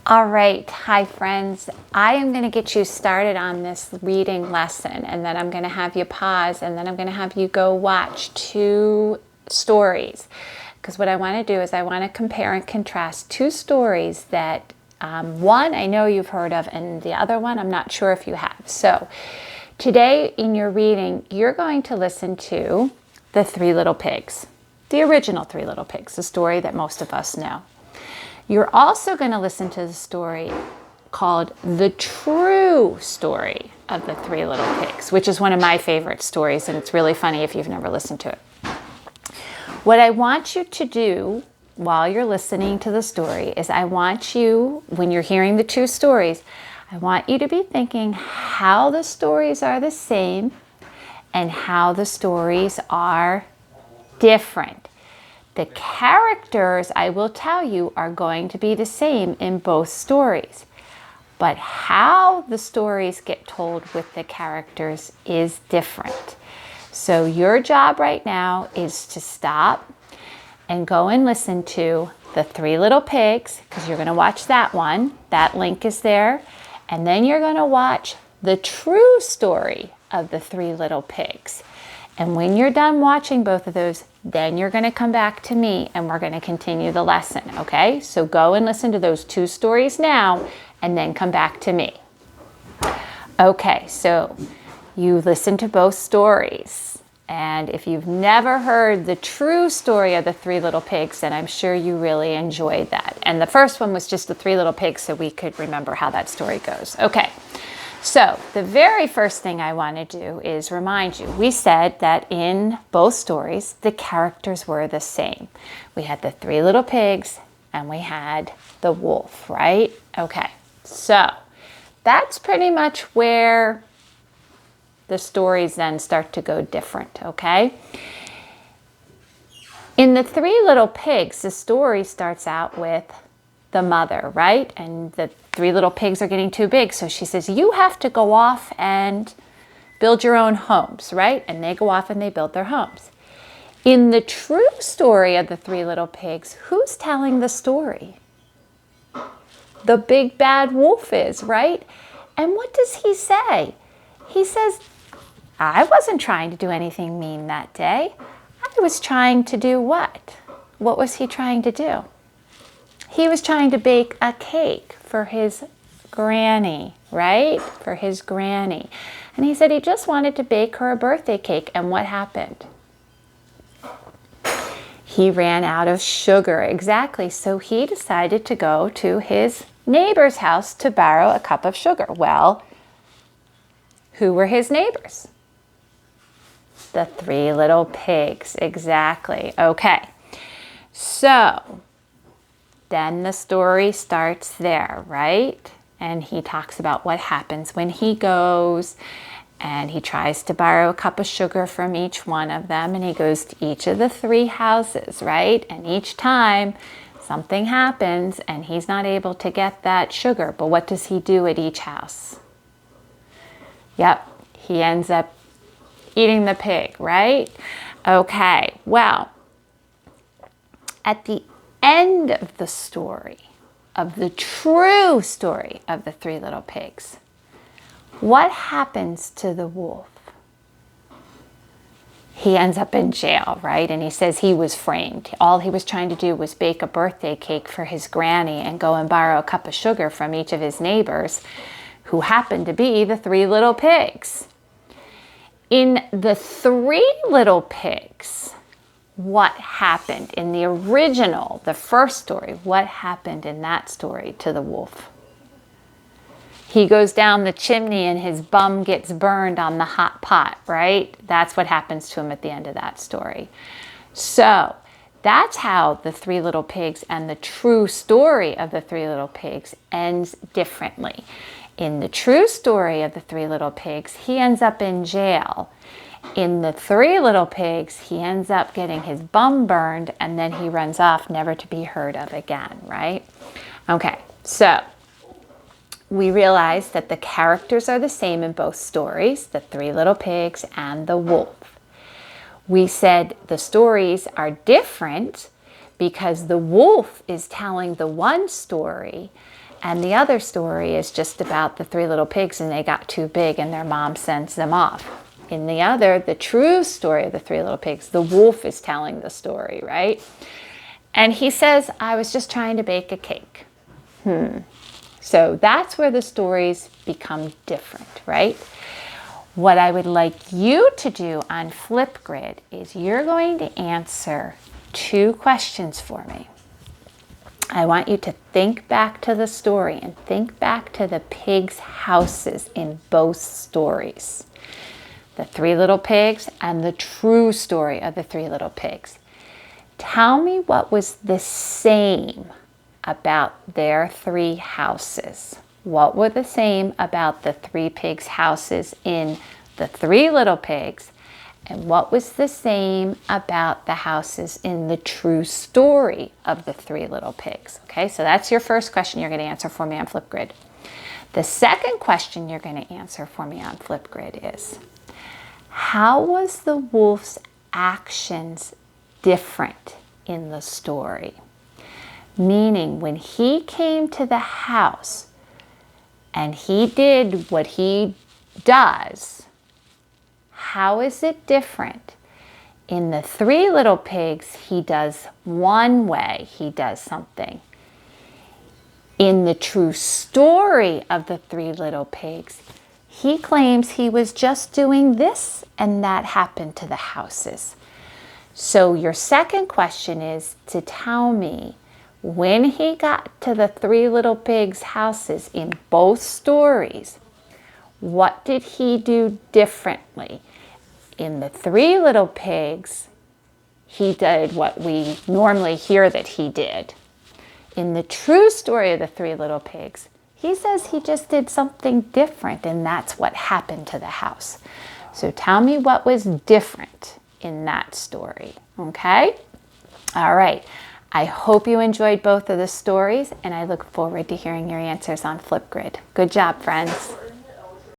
All right, hi friends. I am going to get you started on this reading lesson, and then I'm going to have you pause, and then I'm going to have you go watch 2 stories. Because what I want to do is I want to compare and contrast 2 stories that one I know you've heard of, and the other one I'm not sure if you have. So today in your reading, you're going to listen to The 3 Little Pigs, the original 3 Little Pigs, the story that most of us know. You're also going to listen to the story called The True Story of the 3 Little Pigs, which is one of my favorite stories, and it's really funny if you've never listened to it. What I want you to do while you're listening to the story is I want you, when you're hearing the 2 stories, I want you to be thinking how the stories are the same and how the stories are different. The characters, I will tell you, are going to be the same in both stories. But how the stories get told with the characters is different. So your job right now is to stop and go and listen to The 3 Little Pigs, because you're going to watch that one. That link is there. And then you're going to watch The True Story of the 3 Little Pigs. And when you're done watching both of those, then you're going to come back to me and we're going to continue the lesson, okay? So go and listen to those 2 stories now and then come back to me. Okay, so you listen to both stories. And if you've never heard the true story of the 3 Little Pigs, then I'm sure you really enjoyed that. And the first one was just the 3 Little Pigs, so we could remember how that story goes. Okay. So the very first thing I want to do is remind you, we said that in both stories, the characters were the same. We had the 3 little pigs and we had the wolf, right? Okay, so that's pretty much where the stories then start to go different, okay? In the 3 little pigs, the story starts out with the mother, right? And the 3 little pigs are getting too big. So she says, you have to go off and build your own homes, right? And they go off and they build their homes. In the true story of the 3 little pigs, who's telling the story? The big bad wolf is, right? And what does he say? He says, I wasn't trying to do anything mean that day. I was trying to do what? What was he trying to do? He was trying to bake a cake for his granny, right? For his granny. And he said he just wanted to bake her a birthday cake. And what happened? He ran out of sugar. Exactly. So he decided to go to his neighbor's house to borrow a cup of sugar. Well, who were his neighbors? The 3 little pigs. Exactly. Okay. So then the story starts there, right? And he talks about what happens when he goes and he tries to borrow a cup of sugar from each one of them, and he goes to each of the 3 houses, right? And each time something happens and he's not able to get that sugar. But what does he do at each house? Yep, he ends up eating the pig, right? Okay, well, at the end of the story, of the true story of the 3 little pigs, what happens to the wolf? He ends up in jail, right? And he says he was framed. All he was trying to do was bake a birthday cake for his granny and go and borrow a cup of sugar from each of his neighbors, who happened to be the 3 little pigs. In the 3 little pigs, what happened in the original, the first story? What happened in that story to the wolf? He goes down the chimney and his bum gets burned on the hot pot, right? That's what happens to him at the end of that story. So that's how the 3 little pigs and the true story of the 3 little pigs ends differently. In the true story of the 3 little pigs, he ends up in jail. In the 3 little pigs, he ends up getting his bum burned and then he runs off, never to be heard of again, right? Okay, so we realize that the characters are the same in both stories, the 3 little pigs and the wolf. We said the stories are different because the wolf is telling the one story And the other story is just about the three little pigs and they got too big and their mom sends them off. In the other, the true story of the three little pigs, the wolf is telling the story, right? And he says, I was just trying to bake a cake. So that's where the stories become different, right? What I would like you to do on Flipgrid is you're going to answer 2 questions for me. I want you to think back to the story and think back to the pigs' houses in both stories. The three little pigs and the true story of the three little pigs. Tell me what was the same about their 3 houses. What were the same about the 3 pigs' houses in the three little pigs? And what was the same about the houses in the true story of the 3 little pigs? Okay, so that's your first question you're going to answer for me on Flipgrid. The second question you're going to answer for me on Flipgrid is, how was the wolf's actions different in the story? Meaning, when he came to the house and he did what he does, how is it different? In the three little pigs, he does one way, he does something. In the true story of the three little pigs, he claims he was just doing this and that happened to the houses. So your second question is to tell me, when he got to the three little pigs' houses in both stories, what did he do differently? In the three little pigs, he did what we normally hear that he did. In the true story of the three little pigs, he says he just did something different, and that's what happened to the house. So tell me what was different in that story, okay? All right. I hope you enjoyed both of the stories, and I look forward to hearing your answers on Flipgrid. Good job, friends.